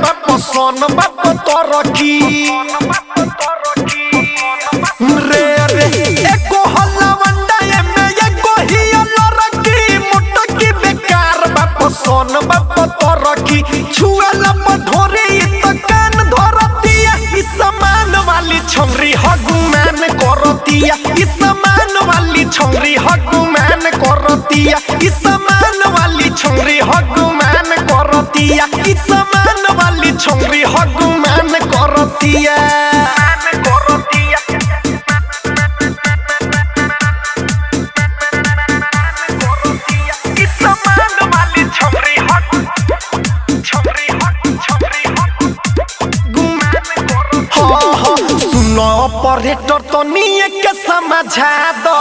बाप सोन बाप तरकी रे रे एको हल्ला वंडा में एको ही लड़की मुटकी बेकार बाप सोन बाप तरकी छुएला पठोरे त कान धरतिया ई समान वाली छमरी हगुमान करतिया ई समान वाली छमरी हगुमान करतिया ई समान वाली छमरी हगुमान करतिया ई समान वाली छमरी हगुमान करतिया ऑपरेटर तो नहीं के समझा दो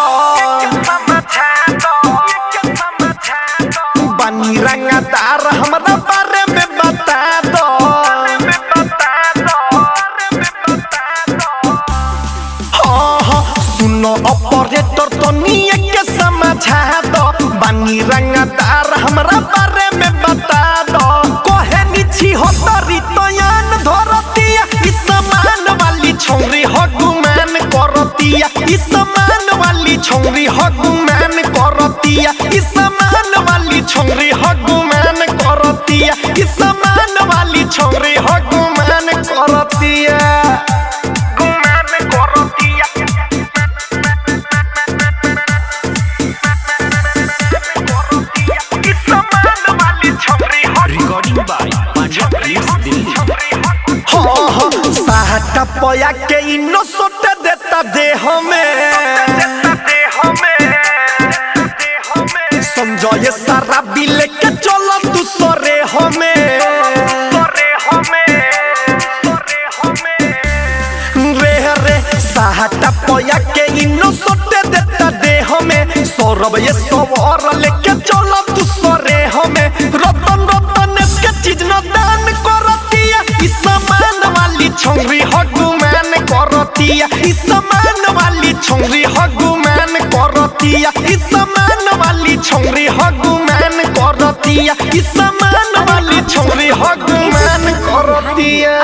बनी रंगदार हमरा बारे में बता दो हाँ सुनो ऑपरेटर तो नहीं के समझा दो बनी रंगदार हमरा बारे में बता दो कोहे नीची हो तरी तो यान धरतिया ई समान वाली छौरी हगुमान करतिया ई समान वाली छौरी हगुमान करतिया ई समान वाली छौरी हगुमान करतिया ई समान वाली छौरी हगुमान करतिया गुमान करतिया ई समान वाली छौरी recording by Punjab lips Delhi. साहटा पया के इनो सोट देता देह में समझो सारा बिल के चलो दूसरे हमें रे रे साहटा पया के इनो सोट देता देह में सौरभ ये सवार लेके चलो दूसरे हमें रतन रतन के चीज न दान करतिया ई समान वाली छौरी हगुमान करतिया ई समान वाली छौरी हगुमान करतिया ई समान वाली छौरी हगुमान करतिया ई समान वाली छौरी हगुमान करतिया।